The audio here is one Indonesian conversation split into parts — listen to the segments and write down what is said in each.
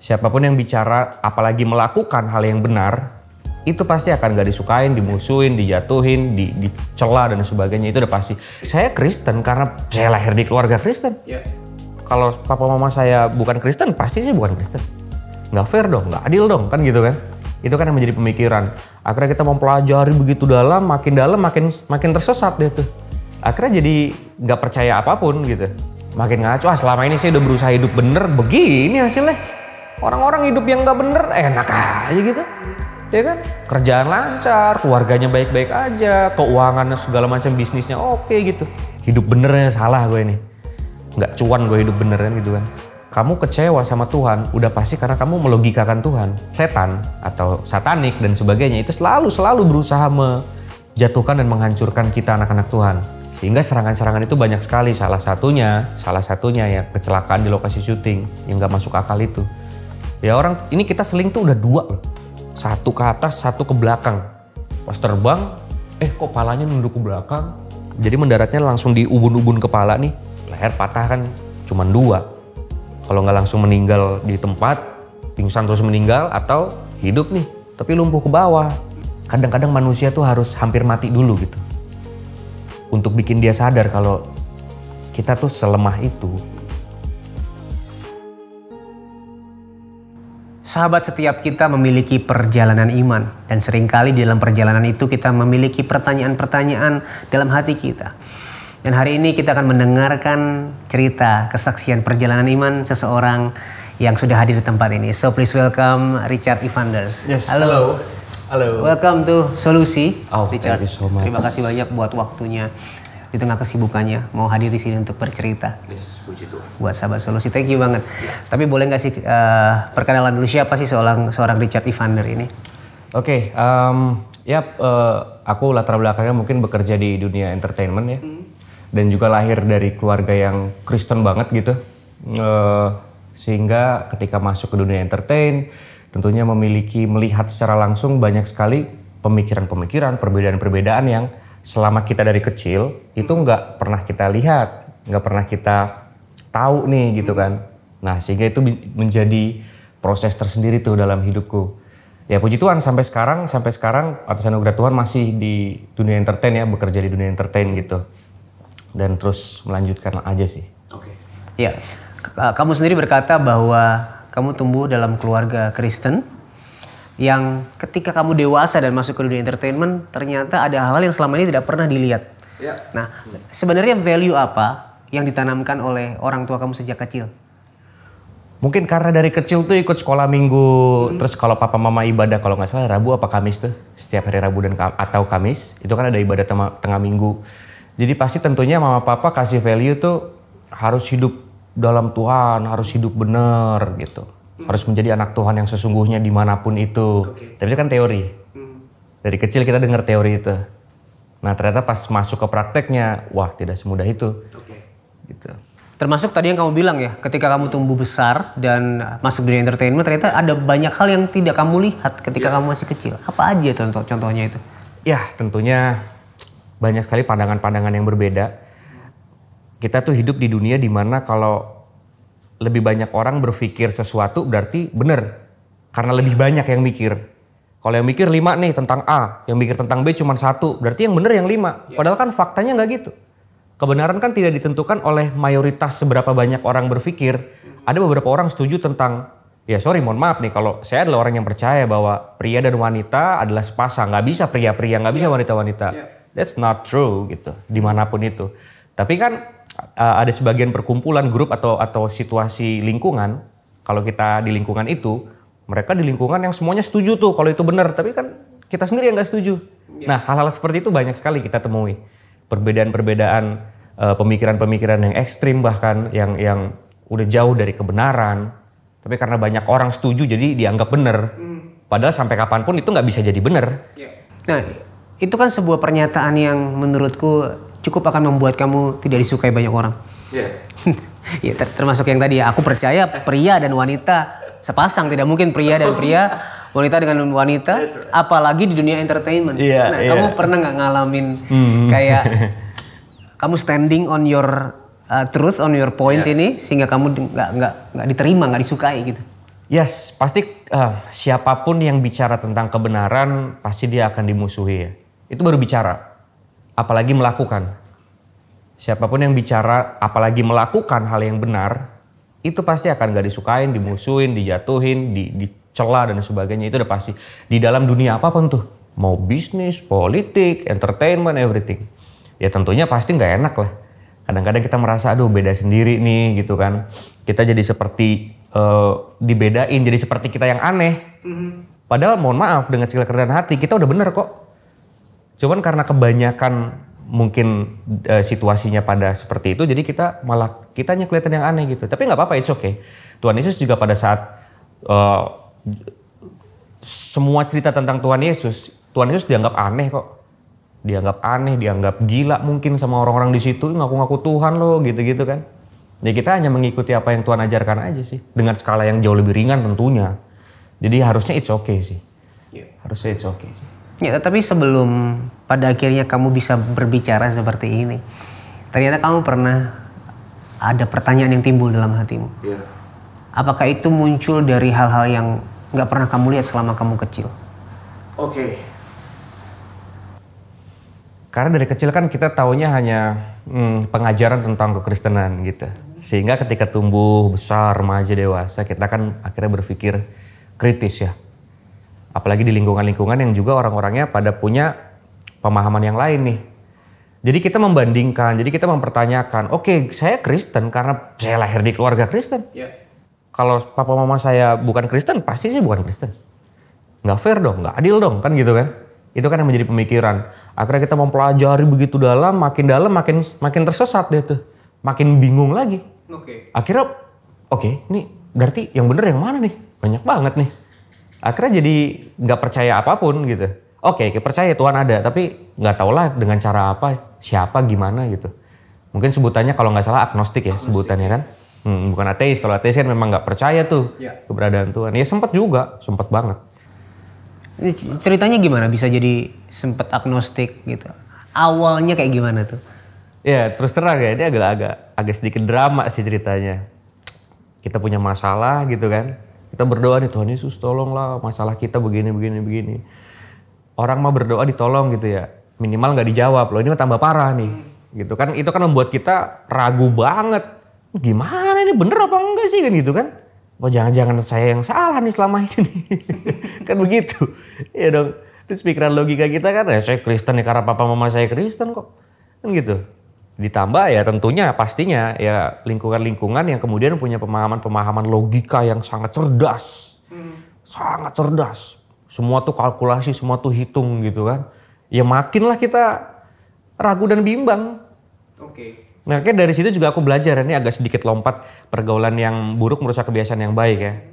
siapapun yang bicara, apalagi melakukan hal yang benar, itu pasti akan gak disukain, dimusuhin, dijatuhin, dicela dan sebagainya. Itu udah pasti. Saya Kristen karena saya lahir di keluarga Kristen. Kalau papa mama saya bukan Kristen, pasti saya bukan Kristen. Nggak fair dong, nggak adil dong, kan gitu kan. Itu kan yang menjadi pemikiran. Akhirnya kita mempelajari begitu dalam, makin tersesat deh tuh. Akhirnya jadi nggak percaya apapun gitu. Makin ngaco, selama ini saya udah berusaha hidup bener, begini hasilnya. Orang-orang hidup yang nggak bener, enak aja gitu. Ya kan? Kerjaan lancar, keluarganya baik-baik aja, keuangan segala macam bisnisnya oke gitu. Hidup benernya salah gue ini. Nggak cuan gue hidup bener kan gitu kan. Kamu kecewa sama Tuhan, udah pasti karena kamu melogikakan Tuhan. Setan atau satanik dan sebagainya itu selalu berusaha menjatuhkan dan menghancurkan kita anak-anak Tuhan. Sehingga serangan-serangan itu banyak sekali. Salah satunya ya kecelakaan di lokasi syuting yang nggak masuk akal itu. Ya orang, ini kita seling tuh udah 2 loh. 1 ke atas, 1 ke belakang. Pas terbang, kok palanya nunduk ke belakang. Jadi mendaratnya langsung di ubun-ubun kepala nih. Leher patah kan cuma 2. Kalau nggak langsung meninggal di tempat, pingsan terus meninggal, atau hidup nih, tapi lumpuh ke bawah. Kadang-kadang manusia tuh harus hampir mati dulu gitu. Untuk bikin dia sadar kalau kita tuh selemah itu. Sahabat, setiap kita memiliki perjalanan iman. Dan seringkali di dalam perjalanan itu kita memiliki pertanyaan-pertanyaan dalam hati kita. Dan hari ini kita akan mendengarkan cerita kesaksian perjalanan iman seseorang yang sudah hadir di tempat ini. So please welcome Richard Evanders. Yes, halo. Welcome to Solusi, Richard. Thank you so much. Terima kasih banyak buat waktunya di tengah kesibukannya mau hadir di sini untuk bercerita. Yes, puji Tuhan. Buat sahabat Solusi, thank you banget. Tapi boleh nggak sih perkenalan dulu siapa sih seorang Richard Evander ini? Oke, aku latar belakangnya mungkin bekerja di dunia entertainment ya. Dan juga lahir dari keluarga yang Kristen banget gitu. Sehingga ketika masuk ke dunia entertain, tentunya melihat secara langsung banyak sekali pemikiran-pemikiran, perbedaan-perbedaan yang selama kita dari kecil itu nggak pernah kita lihat, nggak pernah kita tahu nih gitu kan. Nah sehingga itu menjadi proses tersendiri tuh dalam hidupku. Ya puji Tuhan sampai sekarang atas anugerah Tuhan masih di dunia entertain ya, bekerja di dunia entertain gitu. Dan terus melanjutkan aja sih. Oke. Ya, kamu sendiri berkata bahwa kamu tumbuh dalam keluarga Kristen yang ketika kamu dewasa dan masuk ke dunia entertainment ternyata ada hal-hal yang selama ini tidak pernah dilihat. Ya. Nah, sebenarnya value apa yang ditanamkan oleh orang tua kamu sejak kecil? Mungkin karena dari kecil tuh ikut sekolah minggu, terus kalau papa mama ibadah kalau nggak salah Rabu apa Kamis tuh, setiap hari Rabu atau Kamis itu kan ada ibadah tengah minggu. Jadi pasti tentunya mama papa kasih value tuh harus hidup dalam Tuhan, harus hidup bener gitu. Harus menjadi anak Tuhan yang sesungguhnya dimanapun itu. Tapi itu kan teori. Dari kecil kita dengar teori itu. Nah ternyata pas masuk ke prakteknya, wah tidak semudah itu. Gitu. Termasuk tadi yang kamu bilang ya, ketika kamu tumbuh besar dan masuk dunia entertainment ternyata ada banyak hal yang tidak kamu lihat ketika kamu masih kecil. Apa aja contohnya itu? Ya tentunya banyak sekali pandangan-pandangan yang berbeda. Kita tuh hidup di dunia dimana kalau lebih banyak orang berpikir sesuatu berarti benar. Karena lebih banyak yang mikir. Kalau yang mikir 5 nih tentang A, yang mikir tentang B cuma 1, berarti yang benar yang 5. Padahal kan faktanya nggak gitu. Kebenaran kan tidak ditentukan oleh mayoritas seberapa banyak orang berpikir. Ada beberapa orang setuju tentang, mohon maaf nih, kalau saya adalah orang yang percaya bahwa pria dan wanita adalah sepasang. Nggak bisa pria-pria, nggak bisa wanita-wanita. That's not true gitu, dimanapun itu. Tapi kan ada sebagian perkumpulan grup atau situasi lingkungan, kalau kita di lingkungan itu, mereka di lingkungan yang semuanya setuju tuh kalau itu benar, tapi kan kita sendiri yang nggak setuju. Nah hal-hal seperti itu banyak sekali kita temui. Perbedaan-perbedaan pemikiran-pemikiran yang ekstrim bahkan yang udah jauh dari kebenaran. Tapi karena banyak orang setuju jadi dianggap benar. Padahal sampai kapanpun itu nggak bisa jadi benar. Nah itu kan sebuah pernyataan yang menurutku cukup akan membuat kamu tidak disukai banyak orang. Ya, termasuk yang tadi ya, aku percaya pria dan wanita sepasang, tidak mungkin pria dan pria, wanita dengan wanita, apalagi di dunia entertainment. Kamu pernah nggak ngalamin kayak kamu standing on your truth, on your point ini, sehingga kamu nggak diterima, nggak disukai gitu? Yes, pasti siapapun yang bicara tentang kebenaran pasti dia akan dimusuhi ya. Itu baru bicara, apalagi melakukan. Siapapun yang bicara apalagi melakukan hal yang benar, itu pasti akan gak disukain, dimusuhin, dijatuhin, dicela dan sebagainya. Itu udah pasti. Di dalam dunia apapun tuh, mau bisnis, politik, entertainment, everything. Ya tentunya pasti gak enak lah. Kadang-kadang kita merasa aduh beda sendiri nih gitu kan. Kita jadi seperti dibedain, jadi seperti kita yang aneh. Padahal mohon maaf dengan segala kerendahan hati kita udah bener kok. Cuman karena kebanyakan mungkin situasinya pada seperti itu, jadi kita malah kitanya kelihatan yang aneh gitu. Tapi nggak apa-apa, it's okay. Tuhan Yesus juga pada saat semua cerita tentang Tuhan Yesus dianggap aneh kok. Dianggap aneh, dianggap gila mungkin sama orang-orang di situ, ngaku-ngaku Tuhan loh gitu-gitu kan. Ya kita hanya mengikuti apa yang Tuhan ajarkan aja sih. Dengan skala yang jauh lebih ringan tentunya. Jadi harusnya it's okay sih. Harusnya it's okay sih. Ya, tapi sebelum pada akhirnya kamu bisa berbicara seperti ini, ternyata kamu pernah ada pertanyaan yang timbul dalam hatimu. Yeah. Apakah itu muncul dari hal-hal yang nggak pernah kamu lihat selama kamu kecil? Oke. Karena dari kecil kan kita taunya hanya pengajaran tentang kekristenan gitu. Sehingga ketika tumbuh besar, remaja, dewasa, kita kan akhirnya berpikir kritis ya. Apalagi di lingkungan-lingkungan yang juga orang-orangnya pada punya pemahaman yang lain nih. Jadi kita membandingkan, jadi kita mempertanyakan, oke, saya Kristen karena saya lahir di keluarga Kristen. Yeah. Kalau papa mama saya bukan Kristen, pasti saya bukan Kristen. Nggak fair dong, nggak adil dong, kan gitu kan. Itu kan yang menjadi pemikiran. Akhirnya kita mempelajari begitu dalam, makin tersesat deh tuh. Makin bingung lagi. Akhirnya, ini berarti yang bener yang mana nih? Banyak banget nih. Akhirnya jadi nggak percaya apapun gitu. Percaya Tuhan ada, tapi nggak tahu lah dengan cara apa, siapa, gimana gitu. Mungkin sebutannya kalau nggak salah agnostik ya sebutannya kan. Bukan ateis, kalau ateis kan memang nggak percaya tuh keberadaan Tuhan. Ya sempat banget. Ceritanya gimana bisa jadi sempat agnostik gitu? Awalnya kayak gimana tuh? Ya terus terang ya, ini agak sedikit drama sih ceritanya. Kita punya masalah gitu kan. Kita berdoa nih, Tuhan Yesus tolonglah masalah kita begini. Orang mau berdoa ditolong gitu ya. Minimal gak dijawab loh, ini tambah parah nih. Gitu kan, itu kan membuat kita ragu banget. Gimana ini bener apa enggak sih kan gitu kan. Oh jangan-jangan saya yang salah nih selama ini. Kan begitu. Ya dong. Terus pikiran logika kita kan, saya Kristen nih karena papa mama saya Kristen kok. Kan gitu. Ditambah ya tentunya pastinya ya lingkungan-lingkungan yang kemudian punya pemahaman logika yang sangat cerdas. Sangat cerdas. Semua tuh kalkulasi, semua tuh hitung gitu kan. Ya makinlah kita ragu dan bimbang. Nah, dari situ juga aku belajar, ini agak sedikit lompat, pergaulan yang buruk merusak kebiasaan yang baik ya.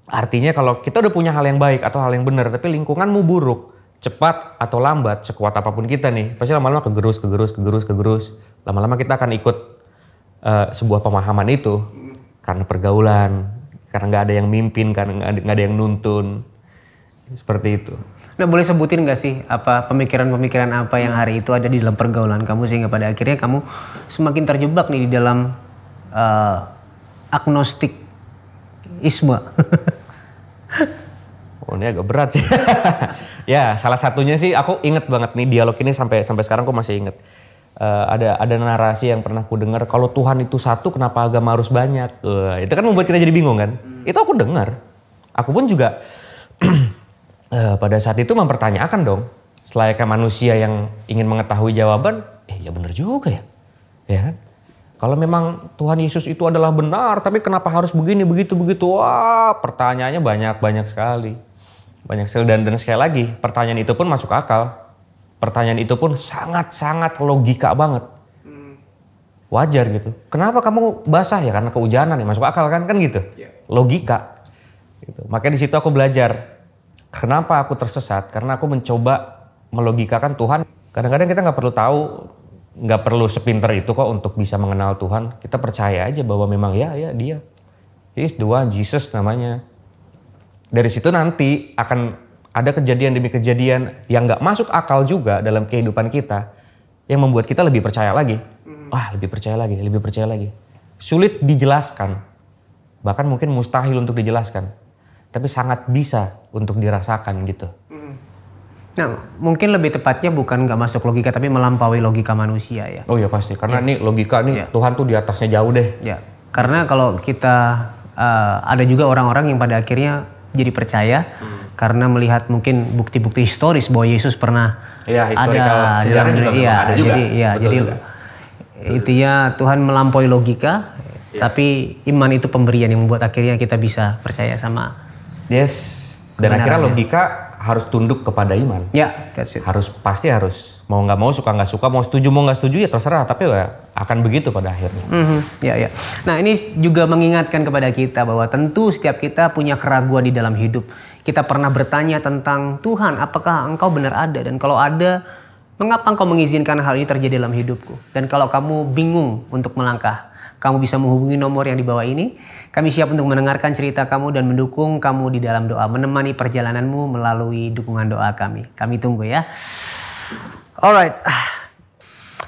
Artinya kalau kita udah punya hal yang baik atau hal yang benar, tapi lingkunganmu buruk, cepat atau lambat, sekuat apapun kita nih, pasti lama-lama kegerus. Lama-lama kita akan ikut sebuah pemahaman itu karena pergaulan, karena nggak ada yang mimpin, karena nggak ada yang nuntun, seperti itu. Nah, boleh sebutin gak sih apa pemikiran-pemikiran apa yang hari itu ada di dalam pergaulan kamu sehingga pada akhirnya kamu semakin terjebak nih di dalam agnostikisme? Oh, ini agak berat sih. Ya, salah satunya sih aku inget banget nih dialog ini sampai sekarang aku masih inget. Ada narasi yang pernah aku dengar, kalau Tuhan itu satu kenapa agama harus banyak? Itu kan membuat kita jadi bingung kan? Itu aku dengar. Aku pun juga pada saat itu mempertanyakan dong, selayaknya manusia yang ingin mengetahui jawaban, ya benar juga ya kan? Kalau memang Tuhan Yesus itu adalah benar, tapi kenapa harus begini, begitu? Wah, pertanyaannya banyak sekali. Dan sekali lagi, pertanyaan itu pun masuk akal. Pertanyaan itu pun sangat logika banget. Wajar gitu. Kenapa kamu basah ya? Karena kehujanan ya, masuk akal kan gitu. Logika. Gitu. Makanya di situ aku belajar. Kenapa aku tersesat? Karena aku mencoba melogikakan Tuhan. Kadang-kadang kita nggak perlu tahu, nggak perlu sepinter itu kok untuk bisa mengenal Tuhan. Kita percaya aja bahwa memang ya dia. He is the one, Jesus namanya. Dari situ nanti akan ada kejadian demi kejadian yang nggak masuk akal juga dalam kehidupan kita, yang membuat kita lebih percaya lagi. Lebih percaya lagi. Sulit dijelaskan. Bahkan mungkin mustahil untuk dijelaskan. tapi sangat bisa untuk dirasakan gitu. Nah, mungkin lebih tepatnya bukan nggak masuk logika, tapi melampaui logika manusia ya. Oh ya pasti, karena nih logika nih Tuhan tuh di atasnya jauh deh. Ya, karena kalau kita ada juga orang-orang yang pada akhirnya jadi percaya karena melihat mungkin bukti-bukti historis bahwa Yesus pernah ada sejarah juga ada juga. Jadi intinya Tuhan melampaui logika, tapi iman itu pemberian yang membuat akhirnya kita bisa percaya sama. Yes. Dan akhirnya logika harus tunduk kepada iman. Ya, that's it. Pasti harus. Mau nggak mau, suka nggak suka, mau nggak setuju ya terserah. Tapi ya akan begitu pada akhirnya. Ya. Nah ini juga mengingatkan kepada kita bahwa tentu setiap kita punya keraguan di dalam hidup. Kita pernah bertanya tentang Tuhan, apakah Engkau benar ada? Dan kalau ada, mengapa Engkau mengizinkan hal ini terjadi dalam hidupku? Dan kalau kamu bingung untuk melangkah, kamu bisa menghubungi nomor yang di bawah ini. Kami siap untuk mendengarkan cerita kamu dan mendukung kamu di dalam doa. Menemani perjalananmu melalui dukungan doa kami. Kami tunggu ya. Alright.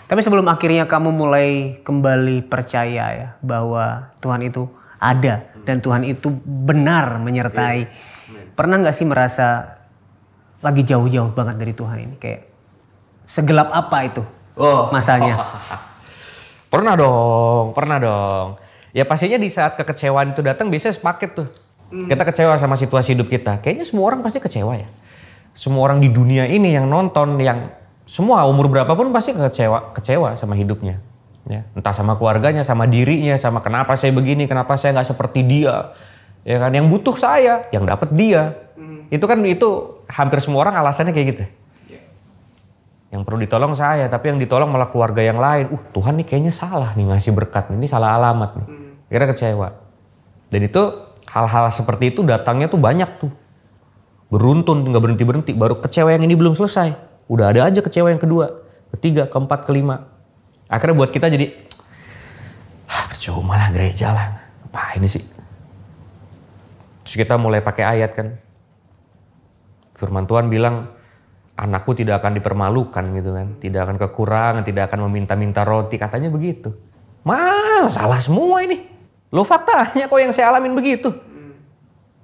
Tapi sebelum akhirnya kamu mulai kembali percaya ya bahwa Tuhan itu ada. Dan Tuhan itu benar menyertai. Pernah gak sih merasa lagi jauh-jauh banget dari Tuhan ini? Kayak segelap apa itu masanya? Pernah dong. Ya pastinya di saat kekecewaan itu datang biasanya sepaket tuh. Kita kecewa sama situasi hidup kita. Kayaknya semua orang pasti kecewa ya. Semua orang di dunia ini yang nonton, yang semua umur berapapun pasti kecewa sama hidupnya. Ya, entah sama keluarganya, sama dirinya, sama kenapa saya begini, kenapa saya nggak seperti dia. Ya kan, yang butuh saya, yang dapat dia. Itu hampir semua orang alasannya kayak gitu. Yang perlu ditolong saya, tapi yang ditolong malah keluarga yang lain. Tuhan nih kayaknya salah nih ngasih berkat, ini salah alamat nih. Kira kecewa. Dan itu hal-hal seperti itu datangnya tuh banyak tuh. Beruntun, nggak berhenti-berhenti. Baru kecewa yang ini belum selesai. Udah ada aja kecewa yang kedua, ketiga, keempat, kelima. Akhirnya buat kita jadi, percuma lah gereja lah. Apa ini sih? Terus kita mulai pakai ayat kan. Firman Tuhan bilang, anakku tidak akan dipermalukan gitu kan. Tidak akan kekurangan, tidak akan meminta-minta roti. Katanya begitu. Salah semua ini. Loh faktanya kok yang saya alamin begitu.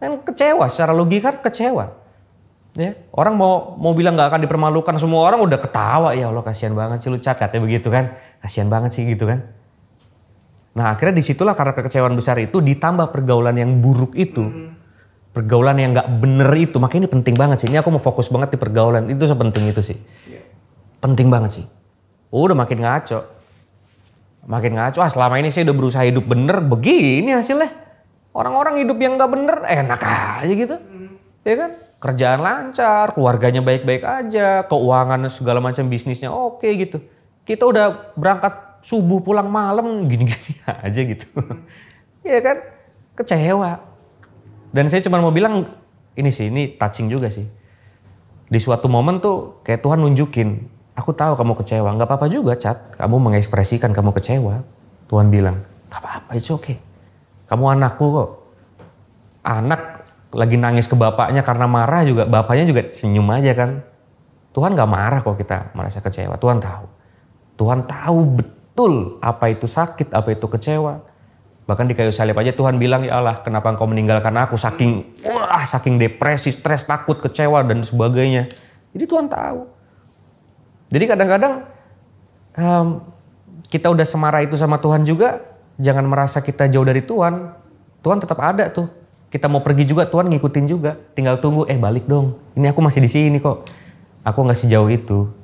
Kan kecewa, secara logika kecewa. Ya, orang mau bilang gak akan dipermalukan. Semua orang udah ketawa. Ya Allah kasihan banget sih lu Cat. Katanya begitu kan. Kasihan banget sih gitu kan. Nah akhirnya disitulah karena kekecewaan besar itu ditambah pergaulan yang buruk itu. Pergaulan yang gak bener itu, makanya ini penting banget sih. Ini aku mau fokus banget di pergaulan, itu sepenting itu sih. Penting banget sih. Udah makin ngaco. Selama ini saya udah berusaha hidup bener, begini hasilnya. Orang-orang hidup yang gak bener, enak aja gitu. Ya kan? Kerjaan lancar, keluarganya baik-baik aja, keuangan segala macam bisnisnya oke gitu. Kita udah berangkat subuh pulang malam, gini-gini aja gitu. Ya kan? Kecewa. Dan saya cuma mau bilang, ini touching juga sih. Di suatu momen tuh kayak Tuhan nunjukin, aku tahu kamu kecewa, gak apa-apa juga Cat. Kamu mengekspresikan kamu kecewa. Tuhan bilang, gak apa-apa, it's okay. Kamu anakku kok. Anak lagi nangis ke bapaknya karena marah juga, bapaknya juga senyum aja kan. Tuhan gak marah kok kita merasa kecewa, Tuhan tahu. Tuhan tahu betul apa itu sakit, apa itu kecewa. Bahkan di kayu salib aja Tuhan bilang, ya Allah kenapa engkau meninggalkan aku, saking depresi, stres, takut, kecewa dan sebagainya. Jadi Tuhan tahu. Jadi kadang-kadang kita udah semarah itu sama Tuhan juga, jangan merasa kita jauh dari Tuhan. Tuhan tetap ada tuh. Kita mau pergi juga Tuhan ngikutin juga. Tinggal tunggu, balik dong. Ini aku masih di sini kok. Aku nggak sejauh itu.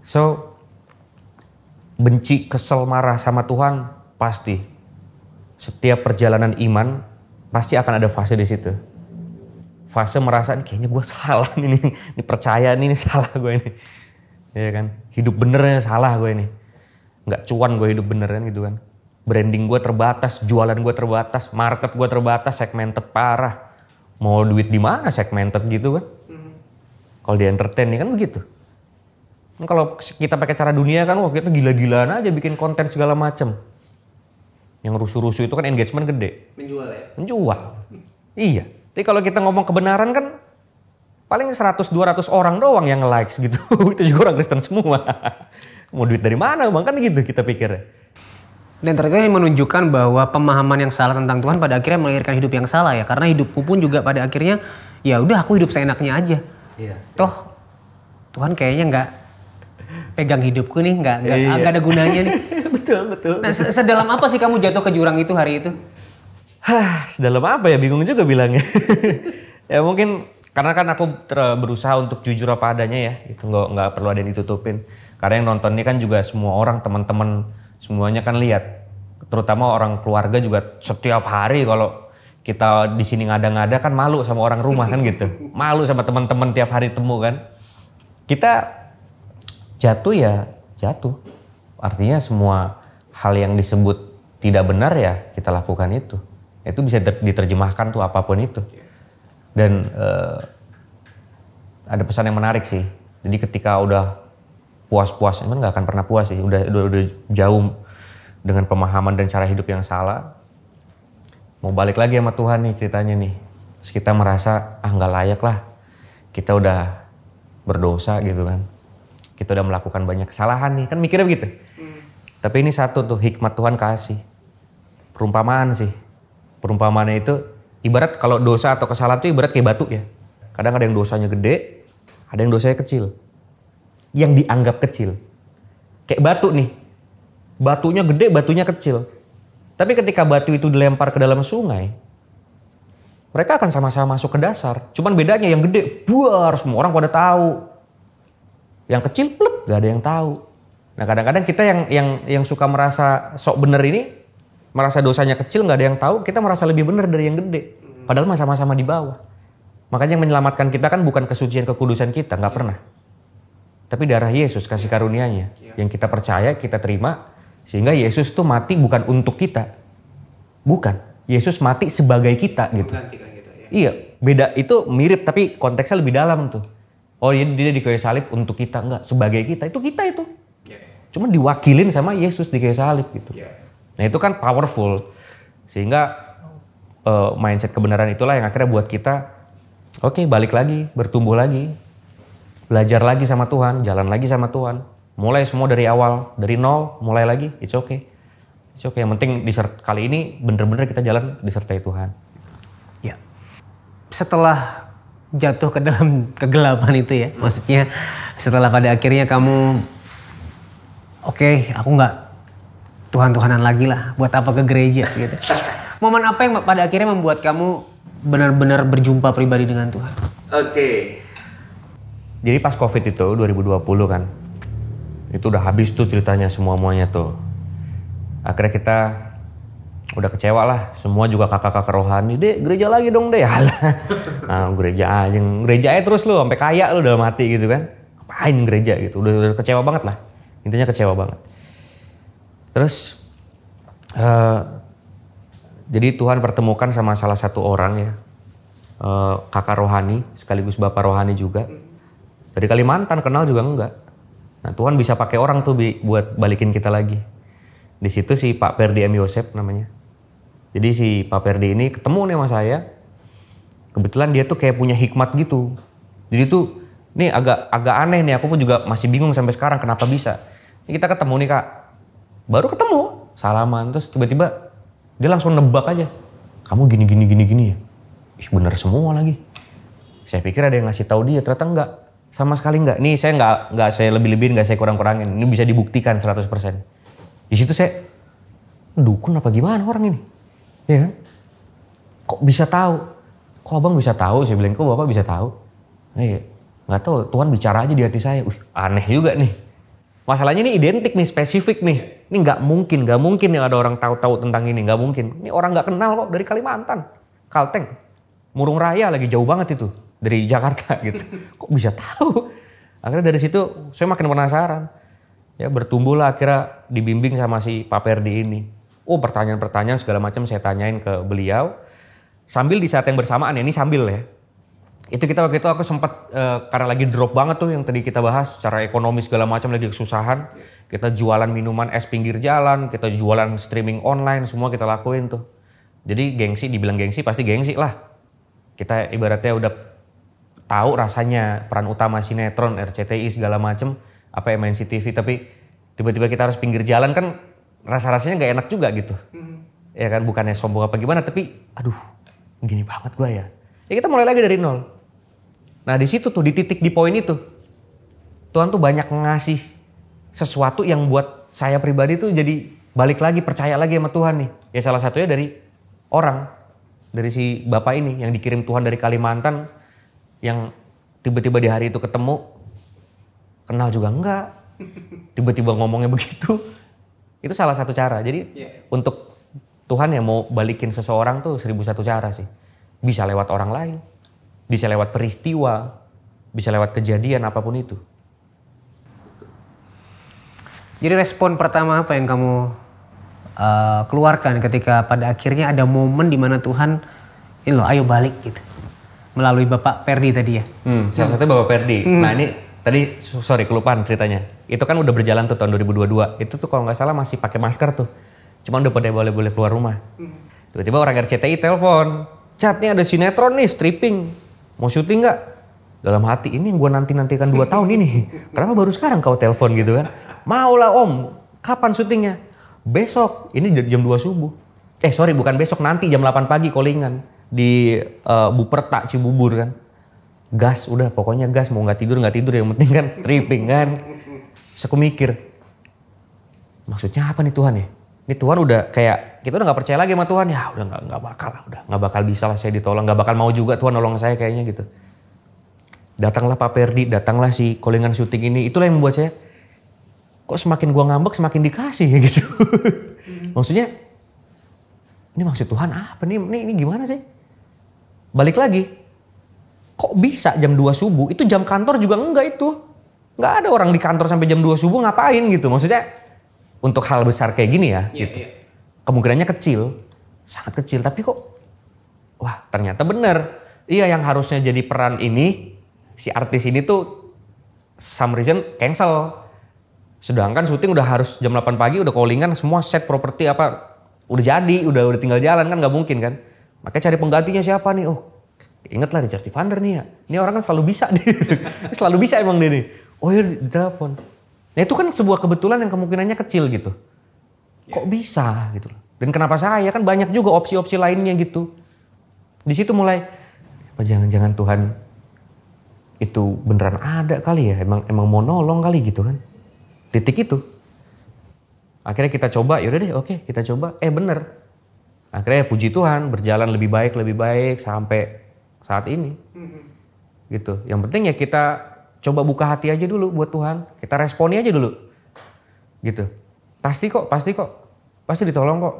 So benci, kesel, marah sama Tuhan pasti. Setiap perjalanan iman pasti akan ada fase di situ. Fase merasa kayaknya gue salah ini percaya ini salah gue ini. Ya kan? Hidup benernya salah gue ini. Nggak cuan gue hidup beneran gitu kan. Branding gue terbatas, jualan gue terbatas, market gue terbatas, segmented parah. Mau duit di mana segmented gitu kan? Kalau di entertain nih kan begitu. Kalau kita pakai cara dunia kan waktu itu gila-gilaan aja bikin konten segala macem. Yang rusuh-rusuh itu kan engagement gede. Menjual ya? Menjual. Iya. Tapi kalau kita ngomong kebenaran kan paling 100-200 orang doang yang likes gitu. Itu juga orang Kristen semua. Mau duit dari mana bang? Kan gitu kita pikirnya. Dan ternyata ini menunjukkan bahwa pemahaman yang salah tentang Tuhan pada akhirnya melahirkan hidup yang salah ya. Karena hidupku pun juga pada akhirnya ya udah aku hidup seenaknya aja. Iya. Toh Tuhan kayaknya nggak pegang hidupku nih, nggak ada gunanya nih. Betul. Nah sedalam apa sih kamu jatuh ke jurang itu hari itu? Sedalam apa ya, bingung juga bilangnya. Ya mungkin karena kan aku berusaha untuk jujur apa adanya ya. Itu nggak perlu ada yang ditutupin. Karena yang nonton ini kan juga semua orang, teman-teman semuanya kan lihat, terutama orang keluarga juga setiap hari kalau kita di sini ngada-ngada kan malu sama orang rumah kan gitu, malu sama teman-teman tiap hari temu kan. Kita jatuh ya jatuh, artinya semua hal yang disebut tidak benar ya kita lakukan itu bisa diterjemahkan tuh apapun itu. Dan ada pesan yang menarik sih, jadi ketika udah puas-puas, emang nggak akan pernah puas sih. Udah jauh dengan pemahaman dan cara hidup yang salah. Mau balik lagi sama Tuhan nih ceritanya nih. Terus kita merasa nggak layak lah. Kita udah berdosa gitu kan. Kita udah melakukan banyak kesalahan nih. Kan mikirnya begitu. Tapi ini satu tuh hikmat Tuhan kasih. Perumpamaan sih. Perumpamaannya itu ibarat kalau dosa atau kesalahan itu ibarat kayak batu ya. Kadang ada yang dosanya gede, ada yang dosanya kecil. Yang dianggap kecil. Kayak batu nih. Batunya gede, batunya kecil. Tapi ketika batu itu dilempar ke dalam sungai, mereka akan sama-sama masuk ke dasar. Cuman bedanya yang gede, buar, semua orang pada tahu. Yang kecil, plep, gak ada yang tahu. Nah kadang-kadang kita yang suka merasa sok bener ini, merasa dosanya kecil gak ada yang tahu, kita merasa lebih bener dari yang gede. Padahal sama-sama di bawah. Makanya yang menyelamatkan kita kan bukan kesucian kekudusan kita, gak pernah. Tapi darah Yesus kasih karunia-Nya yang kita percaya, kita terima, sehingga Yesus tuh mati bukan untuk kita. Bukan. Yesus mati sebagai kita gitu. Iya, beda itu mirip tapi konteksnya lebih dalam tuh. Oh dia di kayu salib untuk kita, enggak, sebagai kita. Itu kita itu. Cuma diwakilin sama Yesus di kayu salib gitu. Nah, itu kan powerful. Sehingga mindset kebenaran itulah yang akhirnya buat kita oke, balik lagi, bertumbuh lagi. Belajar lagi sama Tuhan, jalan lagi sama Tuhan. Mulai semua dari awal, dari nol, mulai lagi, it's okay. It's okay, yang penting kali ini bener-bener kita jalan disertai Tuhan. Ya. Setelah jatuh ke dalam kegelapan itu ya, maksudnya setelah pada akhirnya kamu, oke, aku nggak Tuhan-Tuhanan lagi lah, buat apa ke gereja gitu. Momen apa yang pada akhirnya membuat kamu benar-benar berjumpa pribadi dengan Tuhan? Oke. Jadi pas COVID itu 2020 kan, itu udah habis tuh ceritanya semuanya tuh. Akhirnya kita udah kecewa lah, semua juga kakak-kakak rohani, deh gereja lagi dong deh. Nah, gereja aja terus lu sampai kaya lu udah mati gitu kan. Ngapain gereja gitu, udah kecewa banget lah. Intinya kecewa banget. Terus jadi Tuhan pertemukan sama salah satu orang ya, kakak rohani sekaligus bapak rohani juga. Dari Kalimantan, kenal juga enggak. Nah Tuhan bisa pakai orang tuh buat balikin kita lagi. Di situ si Pak Perdi M. Yosep namanya. Jadi si Pak Perdi ini ketemu nih sama saya. Kebetulan dia tuh kayak punya hikmat gitu. Jadi tuh nih agak aneh nih, aku pun juga masih bingung sampai sekarang kenapa bisa. Ini kita ketemu nih Kak. Baru ketemu, salaman, terus tiba-tiba dia langsung nebak aja. Kamu gini ya. Ih bener semua lagi. Saya pikir ada yang ngasih tahu dia, ternyata enggak. Sama sekali enggak. Nih saya enggak saya lebih-lebihin, enggak saya kurang-kurangin. Ini bisa dibuktikan 100%. Di situ saya, dukun apa gimana orang ini? Ya kan? Kok bisa tahu? Kok abang bisa tahu? Saya bilang, kok bapak bisa tahu? Iya, nggak tahu. Tuhan bicara aja di hati saya. Aneh juga nih. Masalahnya ini identik nih, spesifik nih. Ini nggak mungkin nih ada orang tahu tentang ini. Nggak mungkin. Ini orang nggak kenal kok dari Kalimantan, Kalteng, Murung Raya lagi jauh banget itu dari Jakarta gitu. Kok bisa tahu? Akhirnya dari situ saya makin penasaran. Ya bertumbuhlah akhirnya dibimbing sama si Pak Perdi ini. Oh pertanyaan-pertanyaan segala macam saya tanyain ke beliau. Sambil di saat yang bersamaan ya, ini sambil ya. Itu kita waktu itu aku sempat karena lagi drop banget tuh yang tadi kita bahas secara ekonomi segala macam lagi kesusahan. Kita jualan minuman es pinggir jalan, kita jualan streaming online, semua kita lakuin tuh. Jadi gengsi, dibilang gengsi pasti gengsi lah. Kita ibaratnya udah tahu rasanya peran utama sinetron, RCTI segala macam, apa MNC TV, tapi tiba-tiba kita harus pinggir jalan kan rasa-rasanya nggak enak juga gitu. Ya kan, bukannya sombong apa gimana, tapi aduh gini banget gue ya. Ya kita mulai lagi dari nol. Nah di situ tuh, di titik di poin itu, Tuhan tuh banyak ngasih sesuatu yang buat saya pribadi tuh jadi balik lagi, percaya lagi sama Tuhan nih. Ya salah satunya dari orang, dari si bapak ini yang dikirim Tuhan dari Kalimantan, yang tiba-tiba di hari itu ketemu, kenal juga enggak, tiba-tiba ngomongnya begitu. Itu salah satu cara. Jadi untuk Tuhan yang mau balikin seseorang tuh 1001 cara sih. Bisa lewat orang lain, bisa lewat peristiwa, bisa lewat kejadian apapun itu. Jadi respon pertama apa yang kamu keluarkan ketika pada akhirnya ada momen di mana Tuhan, ini loh ayo balik gitu. Melalui Bapak Perdi tadi ya. Salah satunya Bapak Perdi. Nah ini tadi sorry kelupaan ceritanya. Itu kan udah berjalan tuh tahun 2022. Itu tuh kalau nggak salah masih pakai masker tuh. Cuma udah pada boleh keluar rumah. Tiba-tiba orang RCTI telepon. Chat, nih ada sinetron nih, stripping. Mau syuting nggak? Dalam hati, ini yang gue nantikan 2 tahun ini. Kenapa baru sekarang kau telepon gitu kan? Mau lah om, kapan syutingnya? Besok, ini jam 2 subuh. Sorry bukan besok, nanti jam 8 pagi callingan. Di Buperta Cibubur kan. Gas, udah pokoknya gas, mau nggak tidur yang penting kan stripping kan. Terus aku mikir, maksudnya apa nih Tuhan ya? Ini Tuhan udah kayak, kita udah gak percaya lagi sama Tuhan. Ya udah gak bakal lah, udah gak bakal bisa lah saya ditolong. Gak bakal mau juga Tuhan nolong saya kayaknya gitu. Datanglah Pak Perdi, datanglah si callingan syuting ini. Itulah yang membuat saya, kok semakin gua ngambek semakin dikasih ya gitu. Maksudnya, ini maksud Tuhan apa nih? Ini gimana sih? Balik lagi, kok bisa jam 2 subuh? Itu jam kantor juga enggak itu. Gak ada orang di kantor sampai jam 2 subuh ngapain gitu. Maksudnya, untuk hal besar kayak gini ya, gitu. Kemungkinannya kecil, sangat kecil. Tapi kok, wah ternyata bener. Iya yang harusnya jadi peran ini, si artis ini tuh some reason cancel. Sedangkan syuting udah harus jam 8 pagi, udah callingan semua set properti apa, udah jadi, udah tinggal jalan kan nggak mungkin kan. Makanya cari penggantinya siapa nih? Oh, inget lah Richard Evander nih ya. Ini orang kan selalu bisa nih, selalu bisa emang dia nih. Oh ya ditelepon. Nah itu kan sebuah kebetulan yang kemungkinannya kecil gitu. Kok bisa gitu loh. Dan kenapa saya, kan banyak juga opsi-opsi lainnya gitu. Di situ mulai, apa jangan-jangan Tuhan itu beneran ada kali ya. Emang mau nolong kali gitu kan. Titik itu. Akhirnya kita coba, yaudah deh oke kita coba. Bener. Akhirnya puji Tuhan berjalan lebih baik sampai saat ini. Gitu. Yang penting ya kita coba buka hati aja dulu buat Tuhan. Kita responi aja dulu. Gitu. Pasti kok. Pasti ditolong kok.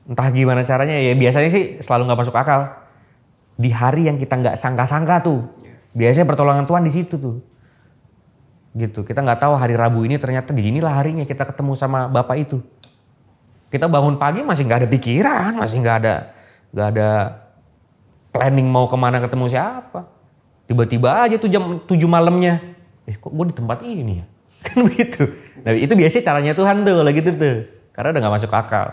Entah gimana caranya. Ya biasanya sih selalu gak masuk akal. Di hari yang kita gak sangka-sangka tuh. Biasanya pertolongan Tuhan di situ tuh. Gitu. Kita gak tahu hari Rabu ini ternyata di sinilah harinya kita ketemu sama Bapak itu. Kita bangun pagi masih gak ada pikiran. Masih gak ada planning mau kemana ketemu siapa. Tiba-tiba aja tuh jam 7 malamnya. Kok gue di tempat ini ya? Kan begitu. Nah itu biasanya caranya Tuhan tuh kalau gitu tuh. Karena udah gak masuk akal.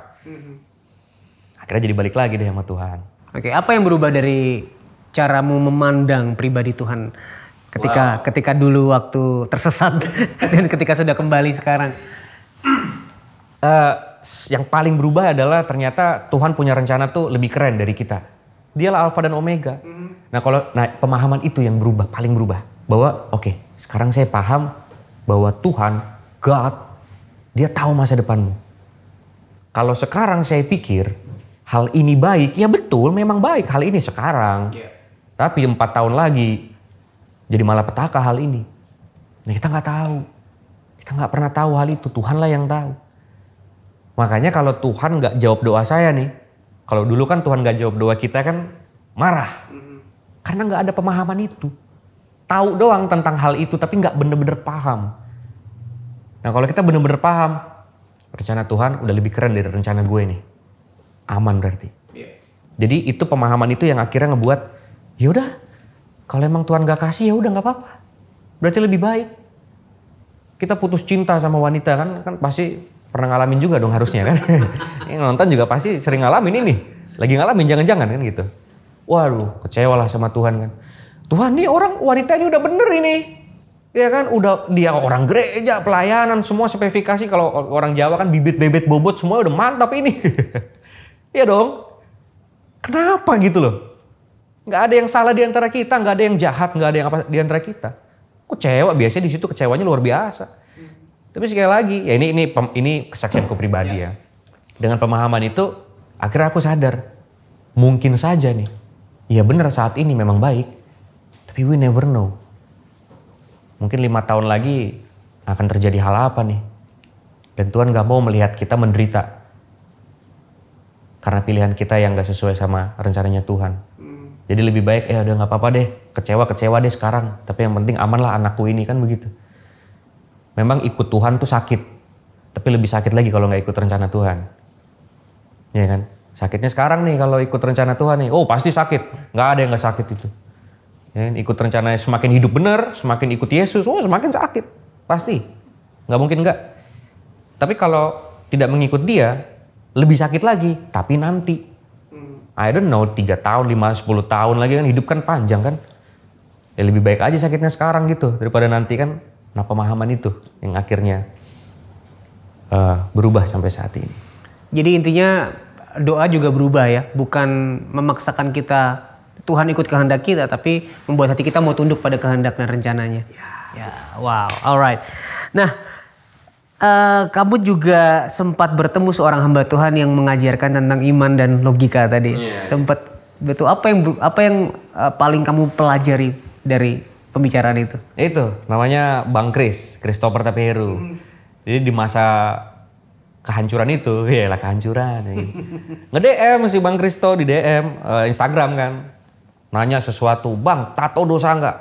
Akhirnya jadi balik lagi deh sama Tuhan. Oke, apa yang berubah dari caramu memandang pribadi Tuhan ketika dulu waktu tersesat dan ketika sudah kembali sekarang? Yang paling berubah adalah ternyata Tuhan punya rencana tuh lebih keren dari kita. Dialah Alfa dan Omega. Nah pemahaman itu yang berubah, paling berubah. Bahwa oke, sekarang saya paham bahwa Tuhan, God, dia tahu masa depanmu. Kalau sekarang saya pikir hal ini baik, ya betul memang baik hal ini sekarang. Tapi 4 tahun lagi jadi malapetaka hal ini. Nah kita gak tahu. Kita gak pernah tahu hal itu, Tuhanlah yang tahu. Makanya kalau Tuhan gak jawab doa saya nih, kalau dulu kan Tuhan gak jawab doa kita kan marah. Karena gak ada pemahaman itu. Tahu doang tentang hal itu tapi gak bener-bener paham. Nah kalau kita bener-bener paham, rencana Tuhan udah lebih keren dari rencana gue nih. Aman berarti. Jadi itu pemahaman itu yang akhirnya ngebuat, yaudah kalau emang Tuhan gak kasih ya udah gak apa-apa. Berarti lebih baik. Kita putus cinta sama wanita kan pasti pernah ngalamin juga dong harusnya kan. Yang nonton juga pasti sering ngalamin ini. Lagi ngalamin jangan-jangan kan gitu. Waduh kecewa lah sama Tuhan kan. Tuhan nih orang wanita ini udah bener ini. Ya kan, udah dia orang gereja, pelayanan, semua spesifikasi. Kalau orang Jawa kan bibit, bebet, bobot, semua udah mantap ini. Iya dong. Kenapa gitu loh? Nggak ada yang salah di antara kita, nggak ada yang jahat, nggak ada yang apa di antara kita. Kecewa, biasanya di situ kecewanya luar biasa. Tapi sekali lagi, ya ini kesaksianku pribadi ya. Dengan pemahaman itu, akhirnya aku sadar, mungkin saja nih, ya benar saat ini memang baik, tapi we never know. Mungkin 5 tahun lagi akan terjadi hal apa nih? Dan Tuhan gak mau melihat kita menderita. Karena pilihan kita yang gak sesuai sama rencananya Tuhan. Jadi lebih baik, udah gak apa-apa deh. Kecewa deh sekarang. Tapi yang penting aman lah anakku ini, kan begitu. Memang ikut Tuhan tuh sakit. Tapi lebih sakit lagi kalau gak ikut rencana Tuhan. Ya kan? Sakitnya sekarang nih kalau ikut rencana Tuhan nih. Oh pasti sakit. Gak ada yang gak sakit itu. Ya, ikut rencananya semakin hidup benar, semakin ikut Yesus, semakin sakit. Pasti. Nggak mungkin nggak. Tapi kalau tidak mengikut dia, lebih sakit lagi. Tapi nanti. I don't know, 3 tahun, 5, 10 tahun lagi kan hidup kan panjang kan. Ya lebih baik aja sakitnya sekarang gitu. Daripada nanti kan. Nah pemahaman itu yang akhirnya berubah sampai saat ini. Jadi intinya doa juga berubah ya. Bukan memaksakan kita Tuhan ikut kehendak kita, tapi membuat hati kita mau tunduk pada kehendak dan rencananya. Ya, wow, alright. Nah, kamu juga sempat bertemu seorang hamba Tuhan yang mengajarkan tentang iman dan logika tadi. Sempat betul apa yang paling kamu pelajari dari pembicaraan itu? Itu namanya Bang Christopher Tapeheru. Jadi di masa kehancuran itu, kehancuran. Nge-DM si Bang Kristo di DM Instagram kan. Nanya sesuatu, bang tato dosa nggak?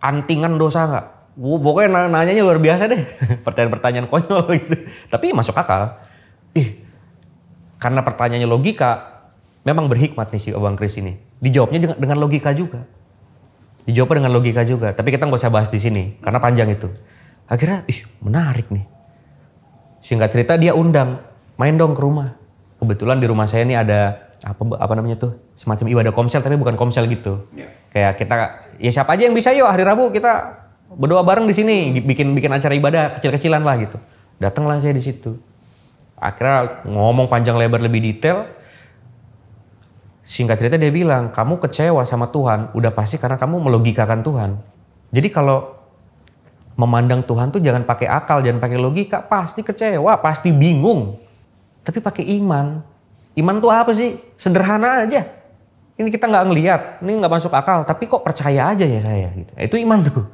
Antingan dosa nggak? Pokoknya nanyanya luar biasa deh. Pertanyaan-pertanyaan konyol gitu. Tapi masuk akal. Karena pertanyaannya logika, memang berhikmat nih si Bang Kris ini. Dijawabnya dengan logika juga. Dijawabnya dengan logika juga. Tapi kita nggak usah bahas di sini, karena panjang itu. Akhirnya, menarik nih. Singkat cerita dia undang, main dong ke rumah. Kebetulan di rumah saya ini ada apa namanya tuh, semacam ibadah komsel tapi bukan komsel gitu. Kayak kita, ya siapa aja yang bisa yuk hari Rabu kita berdoa bareng di sini, bikin acara ibadah kecil-kecilan lah gitu. Datanglah saya di situ. Akhirnya ngomong panjang lebar lebih detail. Singkat cerita dia bilang, kamu kecewa sama Tuhan udah pasti karena kamu melogikakan Tuhan. Jadi kalau memandang Tuhan tuh jangan pakai akal, jangan pakai logika, pasti kecewa, pasti bingung. Tapi pakai iman. Iman tuh apa sih? Sederhana aja. Ini kita nggak ngelihat, ini nggak masuk akal, tapi kok percaya aja ya saya. Gitu. Itu iman tuh.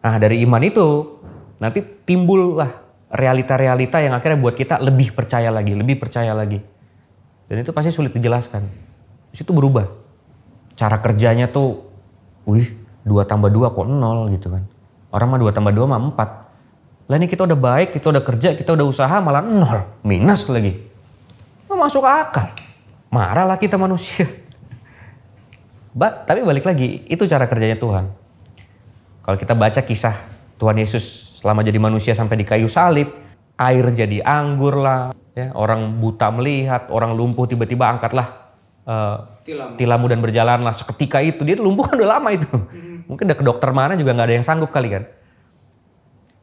Nah dari iman itu nanti timbullah realita-realita yang akhirnya buat kita lebih percaya lagi. Dan itu pasti sulit dijelaskan. Di situ berubah. Cara kerjanya tuh, 2 tambah 2 kok 0 gitu kan. Orang mah 2 tambah 2 mah 4. Lah ini kita udah baik, kita udah kerja, kita udah usaha malah 0. Minus lagi. Nggak masuk akal. Marahlah kita manusia. Tapi balik lagi, itu cara kerjanya Tuhan. Kalau kita baca kisah Tuhan Yesus selama jadi manusia sampai di kayu salib, air jadi anggur lah, ya, orang buta melihat, orang lumpuh tiba-tiba angkatlah tilammu dan berjalanlah. Seketika itu, dia lumpuh kan udah lama itu. Mungkin udah ke dokter mana juga nggak ada yang sanggup kali kan.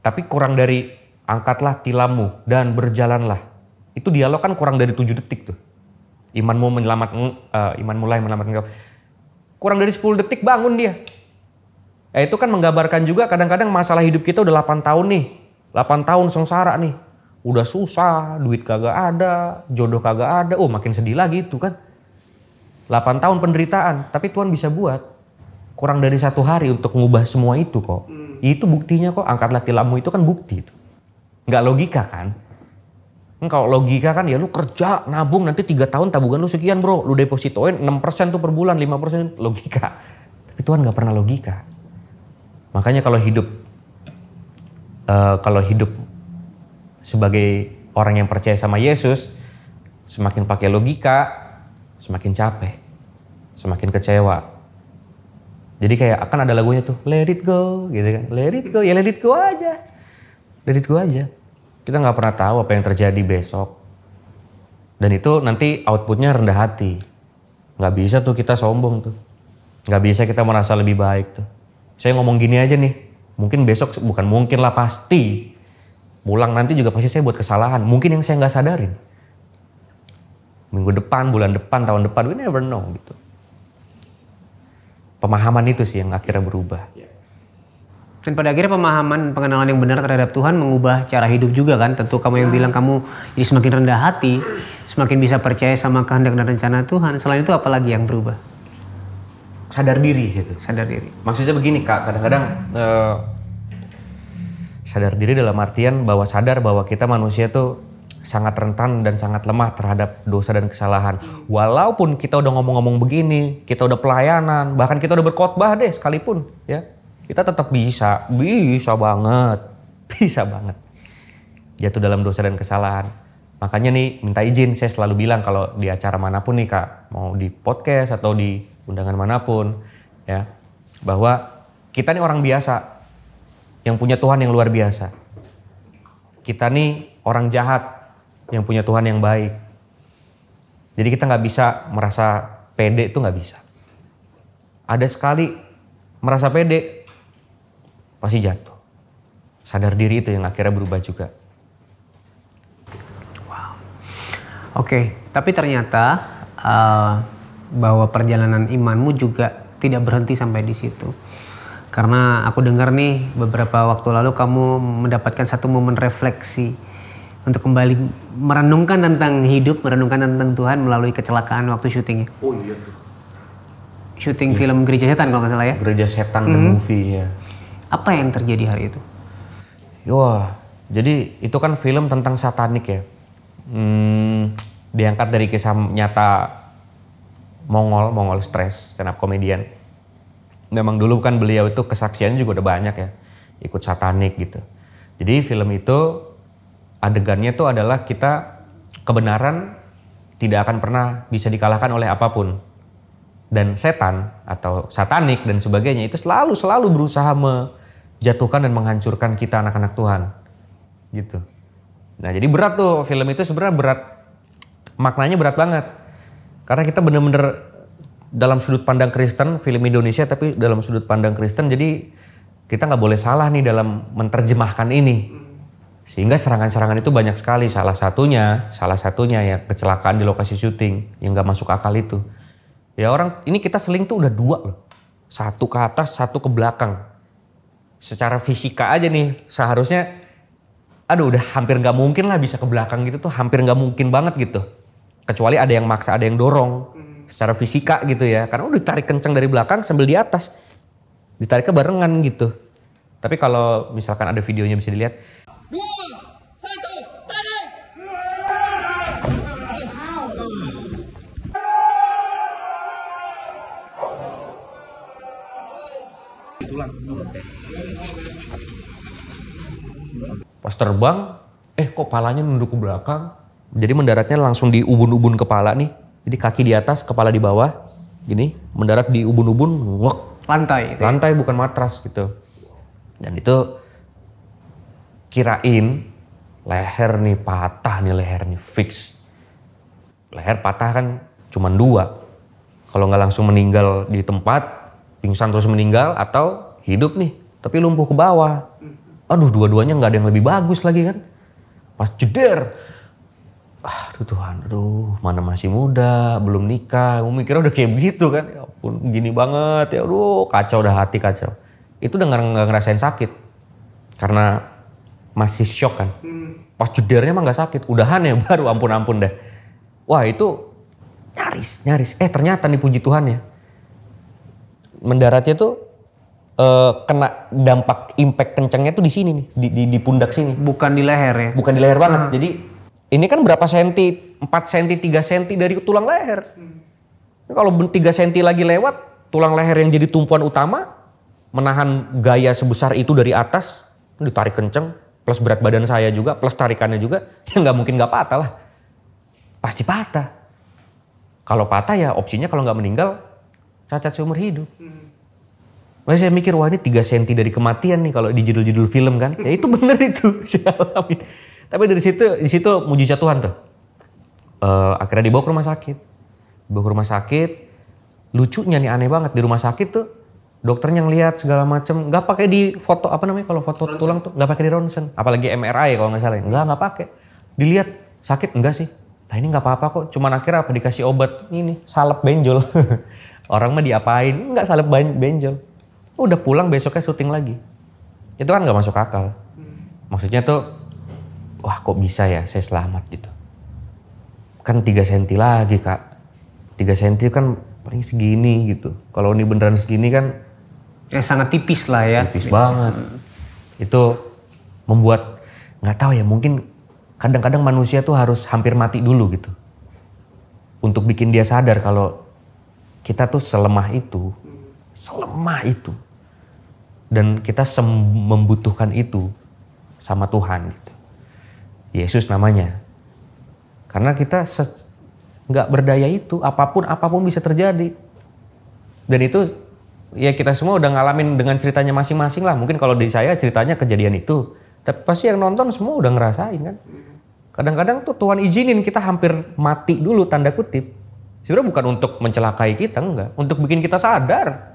Tapi kurang dari angkatlah tilammu dan berjalanlah. Itu dialog kan kurang dari 7 detik tuh. Iman mulai menyelamatkan engkau. Kurang dari 10 detik bangun dia. Itu kan menggambarkan juga kadang-kadang masalah hidup kita udah 8 tahun nih. 8 tahun sengsara nih. Udah susah, duit kagak ada, jodoh kagak ada. Makin sedih lagi itu kan. 8 tahun penderitaan, tapi Tuhan bisa buat. Kurang dari 1 hari untuk mengubah semua itu kok. Itu buktinya kok, angkatlah tilammu itu kan bukti itu. Nggak logika kan. Kalau logika kan ya lu kerja, nabung, nanti 3 tahun tabungan lu sekian bro. Lu depositoin 6% tuh per bulan, 5% logika. Tapi Tuhan gak pernah logika. Makanya kalau hidup sebagai orang yang percaya sama Yesus, semakin pakai logika, semakin capek, semakin kecewa. Jadi kayak akan ada lagunya tuh, let it go gitu kan. Let it go, ya let it go aja. Let it go aja. Kita nggak pernah tahu apa yang terjadi besok. Dan itu nanti outputnya rendah hati. Nggak bisa tuh kita sombong tuh. Nggak bisa kita merasa lebih baik tuh. Saya ngomong gini aja nih. Mungkin besok, bukan mungkin lah, pasti. Pulang nanti juga pasti saya buat kesalahan. Mungkin yang saya nggak sadarin. Minggu depan, bulan depan, tahun depan, we never know gitu. Pemahaman itu sih yang akhirnya berubah. Dan pada akhirnya pemahaman, pengenalan yang benar terhadap Tuhan mengubah cara hidup juga kan. Tentu kamu yang bilang kamu jadi semakin rendah hati, semakin bisa percaya sama kehendak dan rencana Tuhan. Selain itu apa lagi yang berubah? Sadar diri gitu. Sadar diri. Maksudnya begini Kak, kadang-kadang sadar diri dalam artian bahwa sadar bahwa kita manusia tuh sangat rentan dan sangat lemah terhadap dosa dan kesalahan. Walaupun kita udah ngomong-ngomong begini, kita udah pelayanan, bahkan kita udah berkhotbah deh sekalipun ya. Kita tetap bisa banget jatuh dalam dosa dan kesalahan. Makanya nih minta izin, saya selalu bilang kalau di acara manapun nih Kak, mau di podcast atau di undangan manapun ya, bahwa kita nih orang biasa yang punya Tuhan yang luar biasa. Kita nih orang jahat yang punya Tuhan yang baik. Jadi kita nggak bisa merasa pede, itu nggak bisa. Ada sekali merasa pede, pasti jatuh. Sadar diri itu yang akhirnya berubah juga. Wow. Oke, tapi ternyata bahwa perjalanan imanmu juga tidak berhenti sampai di situ. Karena aku dengar nih beberapa waktu lalu kamu mendapatkan satu momen refleksi untuk kembali merenungkan tentang hidup, merenungkan tentang Tuhan melalui kecelakaan waktu syutingnya. Oh iya tuh. Syuting film Gereja Setan kalau nggak salah ya? Gereja Setan the movie ya. Apa yang terjadi hari itu? Wah, jadi itu kan film tentang satanik ya. Diangkat dari kisah nyata Mongol Stress, stand up comedian. Memang dulu kan beliau itu kesaksiannya juga udah banyak ya, ikut satanik gitu. Jadi film itu adegannya tuh adalah kita kebenaran tidak akan pernah bisa dikalahkan oleh apapun. Dan setan atau satanik dan sebagainya itu selalu berusaha menjatuhkan dan menghancurkan kita anak-anak Tuhan. Gitu. Nah jadi berat tuh film itu, sebenarnya berat. Maknanya berat banget. Karena kita bener-bener dalam sudut pandang Kristen, film Indonesia tapi dalam sudut pandang Kristen, jadi kita nggak boleh salah nih dalam menerjemahkan ini. Sehingga serangan-serangan itu banyak sekali. Salah satunya ya kecelakaan di lokasi syuting yang nggak masuk akal itu. Ya orang, ini kita seling tuh udah 2 loh. 1 ke atas, 1 ke belakang. Secara fisika aja nih seharusnya, udah hampir nggak mungkin lah bisa ke belakang gitu tuh, hampir nggak mungkin banget gitu. Kecuali ada yang maksa, ada yang dorong. Secara fisika gitu ya, karena udah ditarik kenceng dari belakang sambil di atas. Ditariknya barengan gitu. Tapi kalau misalkan ada videonya bisa dilihat. 2, 1, tarik! Pas terbang, kok palanya nunduk ke belakang. Jadi mendaratnya langsung di ubun-ubun kepala nih. Jadi kaki di atas, kepala di bawah. Gini, mendarat di ubun-ubun, ngek. Lantai. Lantai bukan matras gitu. Dan itu kirain leher nih patah nih, leher nih fix. Leher patah kan cuma 2. Kalau nggak langsung meninggal di tempat, pingsan terus meninggal, atau hidup nih tapi lumpuh ke bawah. Aduh, dua-duanya nggak ada yang lebih bagus lagi kan. Pas jeder, aduh Tuhan, mana masih muda, belum nikah, mikirnya udah kayak begitu kan. Ya ampun, gini banget ya, kacau dah hati, kacau. Itu udah nggak ngerasain sakit karena masih shock kan. Pas jedernya mah nggak sakit, udahan ya baru ampun dah. Wah itu nyaris. Ternyata nih puji Tuhan ya, mendaratnya tuh kena dampak impact kencengnya tuh di sini nih, di pundak sini. Bukan di leher ya? Bukan di leher banget. Jadi ini kan berapa senti? 4 senti, 3 senti dari tulang leher. Kalau 3 senti lagi lewat, tulang leher yang jadi tumpuan utama menahan gaya sebesar itu dari atas, ditarik kenceng, plus berat badan saya juga, plus tarikannya juga, ya nggak mungkin nggak patah lah. Pasti patah. Kalau patah ya opsinya kalau nggak meninggal, cacat seumur hidup. Makanya saya mikir, wah ini 3 senti dari kematian nih kalau di judul-judul film kan. Ya itu bener itu, saya alamin. Tapi dari situ mujizat Tuhan tuh. Akhirnya dibawa ke rumah sakit. Lucunya nih aneh banget, di rumah sakit tuh dokternya ngelihat segala macem, nggak pakai di foto apa namanya kalau foto tulang tuh nggak pakai di ronsen, apalagi MRI kalau nggak salah, nggak pakai. Dilihat sakit enggak sih? Nah ini nggak apa-apa kok, cuman akhirnya apa dikasih obat ini salep benjol. Orang mah diapain? Nggak salep benjol. Udah pulang besoknya syuting lagi. Itu kan nggak masuk akal. Maksudnya tuh, wah kok bisa ya saya selamat gitu. Kan 3 senti lagi kak. 3 senti kan paling segini gitu. Kalau ini beneran segini kan sangat tipis lah ya. Tipis banget. Itu membuat, nggak tahu ya, mungkin kadang-kadang manusia tuh harus hampir mati dulu gitu. Untuk bikin dia sadar kalau kita tuh selemah itu. Selemah itu. Dan kita membutuhkan itu sama Tuhan gitu. Yesus namanya. Karena kita nggak berdaya itu, apapun bisa terjadi. Dan itu ya kita semua udah ngalamin dengan ceritanya masing-masing lah. Mungkin kalau di saya ceritanya kejadian itu, tapi pasti yang nonton semua udah ngerasain kan. Kadang-kadang tuh Tuhan izinin kita hampir mati dulu tanda kutip. Sebenarnya bukan untuk mencelakai kita, enggak. Untuk bikin kita sadar.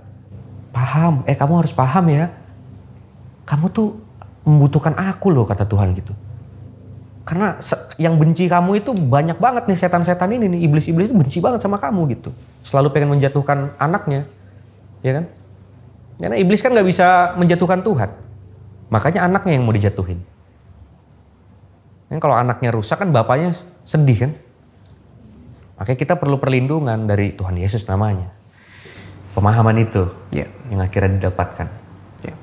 Paham, kamu harus paham ya. Kamu tuh membutuhkan aku loh kata Tuhan gitu. Karena yang benci kamu itu banyak banget nih setan-setan ini nih. Iblis-iblis itu benci banget sama kamu gitu. Selalu pengen menjatuhkan anaknya. Ya kan? Karena iblis kan gak bisa menjatuhkan Tuhan. Makanya anaknya yang mau dijatuhin. Kan kalau anaknya rusak kan bapaknya sedih kan. Makanya kita perlu perlindungan dari Tuhan Yesus namanya. Pemahaman itu yang akhirnya didapatkan. Ya.